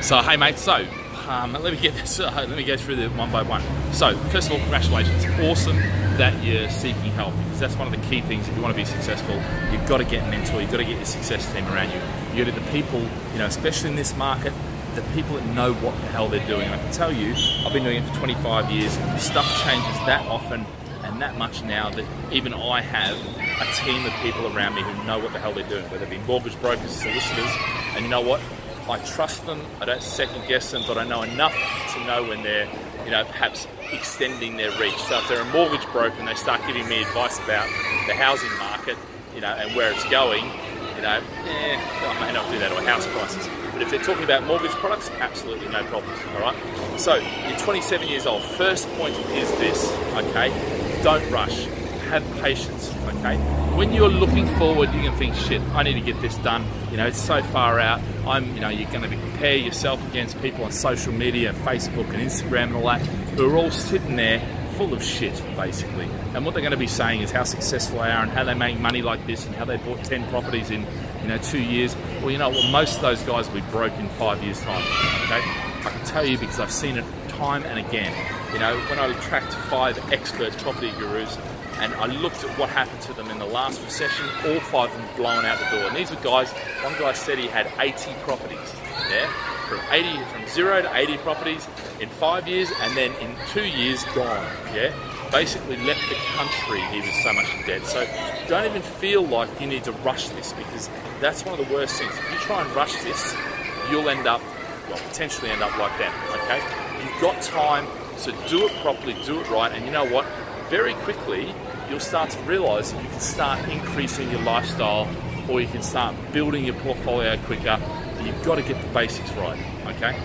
So hey mate, let me get this. Let me go through them one by one. So first of all, congratulations! Awesome that you're seeking help, because that's one of the key things. If you want to be successful, you've got to get a mentor. You've got to get your success team around you. You got to get the people, especially in this market, the people that know what the hell they're doing. I can tell you, I've been doing it for 25 years. Stuff changes that often and that much now that even I have a team of people around me who know what the hell they're doing, whether it be mortgage brokers, solicitors, and you know what? I trust them, I don't second guess them, but I know enough to know when they're, perhaps extending their reach. So if they're a mortgage broker and they start giving me advice about the housing market, and where it's going, I may not do that, or house prices. But if they're talking about mortgage products, absolutely no problems, all right? So you're 27 years old. First point is this, okay? Don't rush, have patience, okay? When you're looking forward, you can think, shit, I need to get this done. It's so far out. You're going to compare yourself against people on social media, Facebook and Instagram and all that, who are all sitting there full of shit, basically. And what they're going to be saying is how successful they are and how they make money like this and how they bought 10 properties in, 2 years. Well, most of those guys will be broke in 5 years' time, okay? I can tell you because I've seen it time and again. When I tracked 5 experts, property gurus, and I looked at what happened to them in the last recession, all 5 of them blown out the door. And these were guys, one guy said he had 80 properties, yeah? From 0 to 80 properties in 5 years, and then in 2 years, gone, yeah? Basically left the country, he was so much in debt. So don't even feel like you need to rush this, because that's one of the worst things. If you try and rush this, you'll end up, potentially end up like that, okay? You've got time, so do it properly, do it right, and you know what? Very quickly, you'll start to realize that you can start increasing your lifestyle, or you can start building your portfolio quicker. But you've got to get the basics right, okay?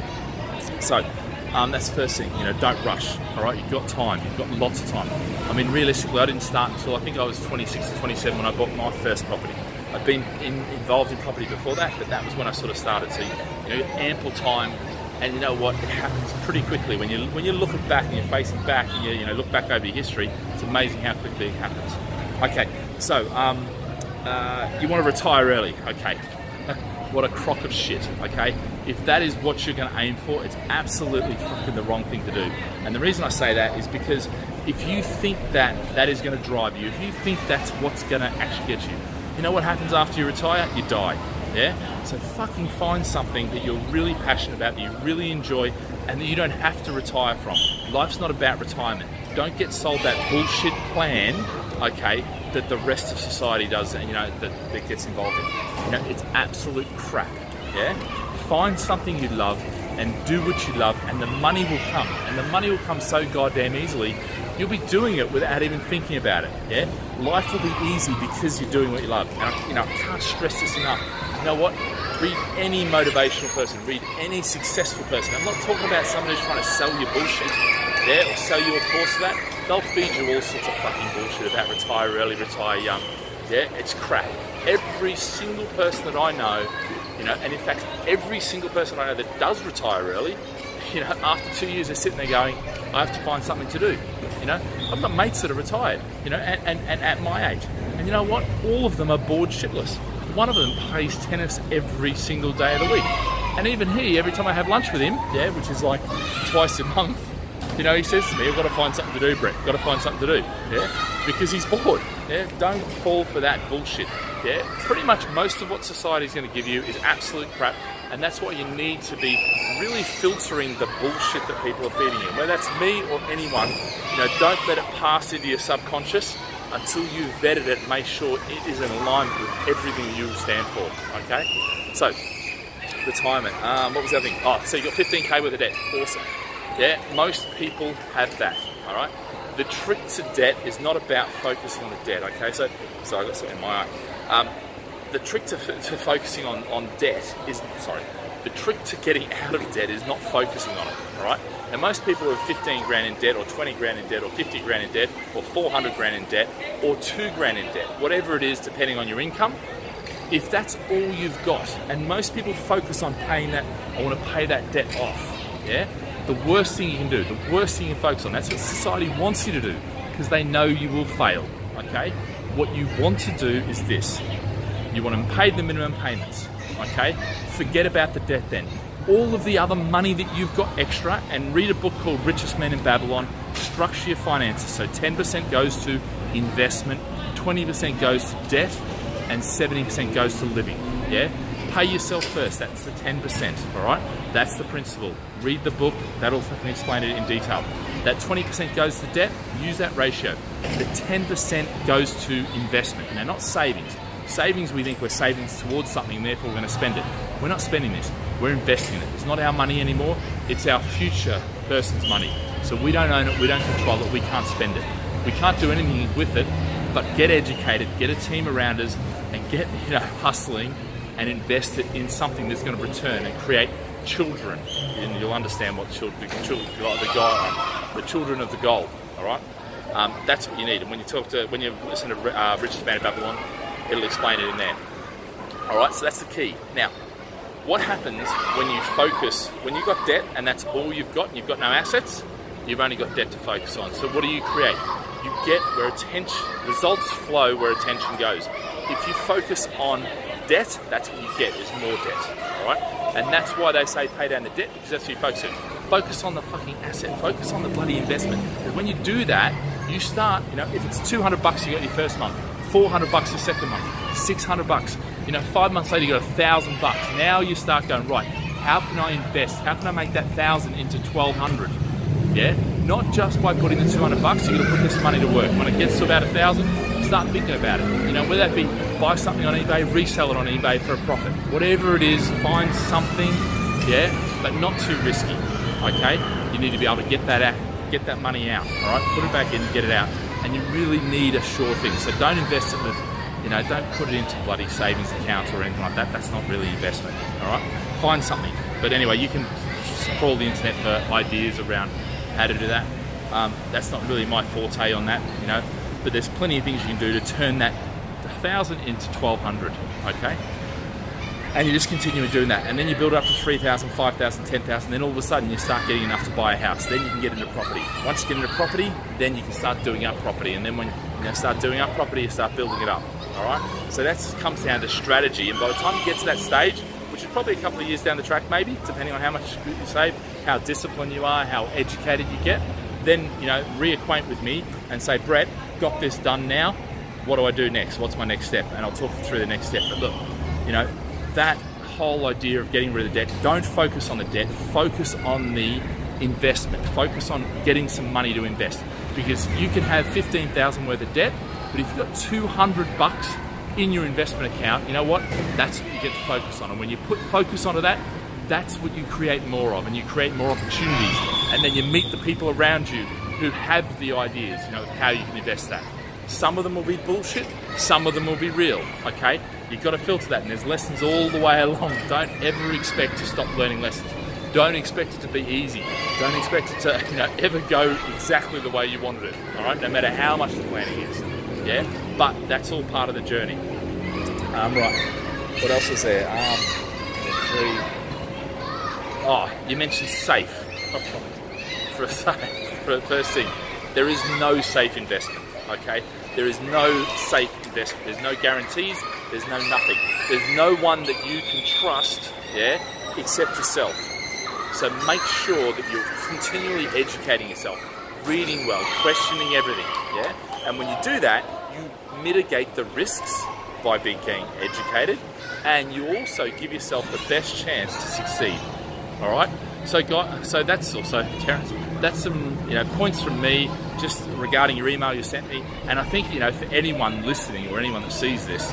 So, that's the first thing, don't rush, all right? You've got time, you've got lots of time. I mean, realistically, I didn't start until I think I was 26 or 27 when I bought my first property. I've been involved in property before that, but that was when I sort of started. So, ample time. And you know what? It happens pretty quickly when you're looking back and you're facing back and you look back over your history. It's amazing how quickly it happens. Okay, so you want to retire early? Okay, what a crock of shit. Okay, if that is what you're going to aim for, it's absolutely fucking the wrong thing to do. And the reason I say that is because if you think that is going to drive you, if you think that's what's going to actually get you, you know what happens after you retire? You die. Yeah? So fucking find something that you're really passionate about, that you really enjoy, and that you don't have to retire from. Life's not about retirement. Don't get sold that bullshit plan, okay, that the rest of society does, that gets involved in. It's absolute crap, yeah? Find something you love and do what you love, and the money will come. And the money will come so goddamn easily, you'll be doing it without even thinking about it, yeah? Life will be easy because you're doing what you love. And I can't stress this enough. You know what? Read any motivational person, read any successful person. I'm not talking about someone who's trying to sell you bullshit, yeah, or sell you a course of that. They'll feed you all sorts of fucking bullshit about retire early, retire young. Yeah, it's crap. Every single person that I know, and in fact, every single person I know that does retire early, after 2 years they're sitting there going, I have to find something to do. I've got mates that are retired, and at my age. And you know what? All of them are bored shitless. One of them plays tennis every single day of the week. And even he, every time I have lunch with him, yeah, which is like twice a month, he says to me, I've got to find something to do, Brett. Got to find something to do, yeah? Because he's bored, yeah? Don't fall for that bullshit, yeah? Pretty much most of what society is going to give you is absolute crap, and that's why you need to be really filtering the bullshit that people are feeding you. Whether that's me or anyone, don't let it pass into your subconscious until you've vetted it, make sure it is in alignment with everything you stand for, okay? So, retirement, what was the other thing? Oh, so you got 15K worth of debt, awesome. Yeah, most people have that, all right? The trick to debt is not about focusing on the debt, okay? So I got something in my eye. The trick to focusing on debt is, the trick to getting out of debt is not focusing on it, all right? Now most people are 15 grand in debt, or 20 grand in debt, or 50 grand in debt, or 400 grand in debt, or 2 grand in debt, whatever it is depending on your income. If that's all you've got, and most people focus on paying that, I want to pay that debt off, yeah? The worst thing you can do, the worst thing you can focus on, that's what society wants you to do, because they know you will fail, okay? What you want to do is this. You want to pay the minimum payments, okay? Forget about the debt then. all of the other money that you've got extra and read a book called Richest Men in Babylon. Structure your finances. So 10% goes to investment, 20% goes to debt, and 70% goes to living. Yeah? Pay yourself first. That's the 10%. All right? That's the principle. Read the book. That also can explain it in detail. That 20% goes to debt. Use that ratio. The 10% goes to investment. Now, not savings. Savings, we think we're saving towards something, therefore we're going to spend it. We're not spending this. We're investing it. It's not our money anymore. It's our future person's money. So we don't own it. We don't control it. We can't spend it. We can't do anything with it, but get educated, get a team around us, and get hustling and invest it in something that's going to return and create children. And you'll understand what the children of the gold. All right, that's what you need. And when you listen to Richest Man in Babylon, it'll explain it in there. All right, so that's the key. Now, what happens when you focus, when you've got debt and that's all you've got and you've got no assets? You've only got debt to focus on. So what do you create? You get where attention, results flow where attention goes. If you focus on debt, that's what you get, is more debt, all right? And that's why they say pay down the debt, because that's what you focus on. Focus on the fucking asset, focus on the bloody investment. Because when you do that, you start, if it's $200 you got your first month, $400 your second month, $600, 5 months later you got $1,000. Now you start going, right, how can I invest? How can I make that 1,000 into 1,200? Yeah, not just by putting the $200, you're going to put this money to work. When it gets to about 1,000, start thinking about it. Whether that be buy something on eBay, resell it on eBay for a profit. Whatever it is, find something, yeah, but not too risky, okay? You need to be able to get that money out, all right? Put it back in, get it out. And you really need a sure thing. So don't invest it with, don't put it into bloody savings accounts or anything like that. That's not really investment, all right? Find something. But anyway, you can scroll the internet for ideas around how to do that. That's not really my forte on that, but there's plenty of things you can do to turn that 1,000 into 1,200, okay? And you just continue doing that, and then you build up to 3,000, 5,000, 10,000, then all of a sudden you start getting enough to buy a house. Then you can get into property. Once you get into property, then you can start doing up property, and then when you start doing up property, you start building it up, all right? So that comes down to strategy, and by the time you get to that stage, which is probably a couple of years down the track maybe, depending on how much you save, how disciplined you are, how educated you get, then, reacquaint with me and say, Brett, got this done now, what do I do next? What's my next step? And I'll talk you through the next step. But look, that whole idea of getting rid of debt, don't focus on the debt, focus on the investment, focus on getting some money to invest. Because you can have 15,000 worth of debt, but if you've got $200 in your investment account, you know what? That's what you get to focus on. And when you put focus onto that, that's what you create more of, and you create more opportunities. And then you meet the people around you who have the ideas, how you can invest that. Some of them will be bullshit, some of them will be real, okay? You've got to filter that, and there's lessons all the way along. Don't ever expect to stop learning lessons. Don't expect it to be easy. Don't expect it to ever go exactly the way you wanted it, all right? No matter how much the planning is, yeah? But that's all part of the journey. Right, what else is there? Oh, you mentioned safe. For a first thing, there is no safe investment, okay? There is no safe investment. There's no guarantees. There's no nothing. There's no one that you can trust, yeah, except yourself. So make sure that you're continually educating yourself, reading well, questioning everything, yeah? And when you do that, you mitigate the risks by being educated, and you also give yourself the best chance to succeed, all right? So that's also, Terence, that's some points from me just regarding your email you sent me. And I think for anyone listening or anyone that sees this,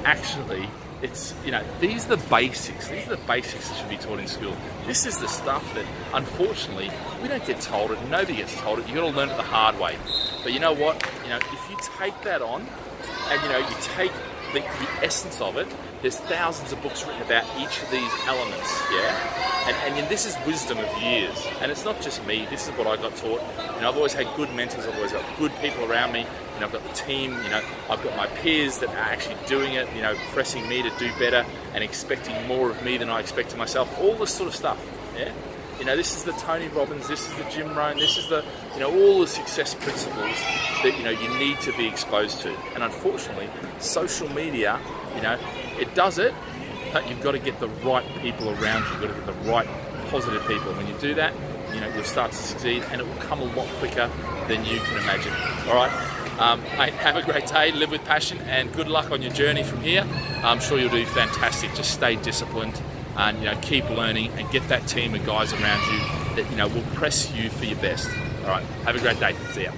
actually it's these are the basics. These are the basics that should be taught in school. This is the stuff that unfortunately we don't get told it. Nobody gets told it. You got to learn it the hard way. But you know what? If you take that on, and you take the essence of it, there's thousands of books written about each of these elements, yeah? And this is wisdom of years. And it's not just me, this is what I got taught. I've always had good mentors, I've always got good people around me, I've got the team, I've got my peers that are actually doing it, pressing me to do better and expecting more of me than I expect of myself, all this sort of stuff, yeah? This is the Tony Robbins, this is the Jim Rohn, this is the, all the success principles that, you need to be exposed to. And unfortunately, social media, it does it, but you've got to get the right people around you. You've got to get the right positive people. When you do that, you know, you'll start to succeed, and it will come a lot quicker than you can imagine. All right, mate, have a great day, live with passion, and good luck on your journey from here. I'm sure you'll do fantastic. Just stay disciplined and, you know, keep learning, and get that team of guys around you that, you know, will press you for your best. All right, have a great day. See ya.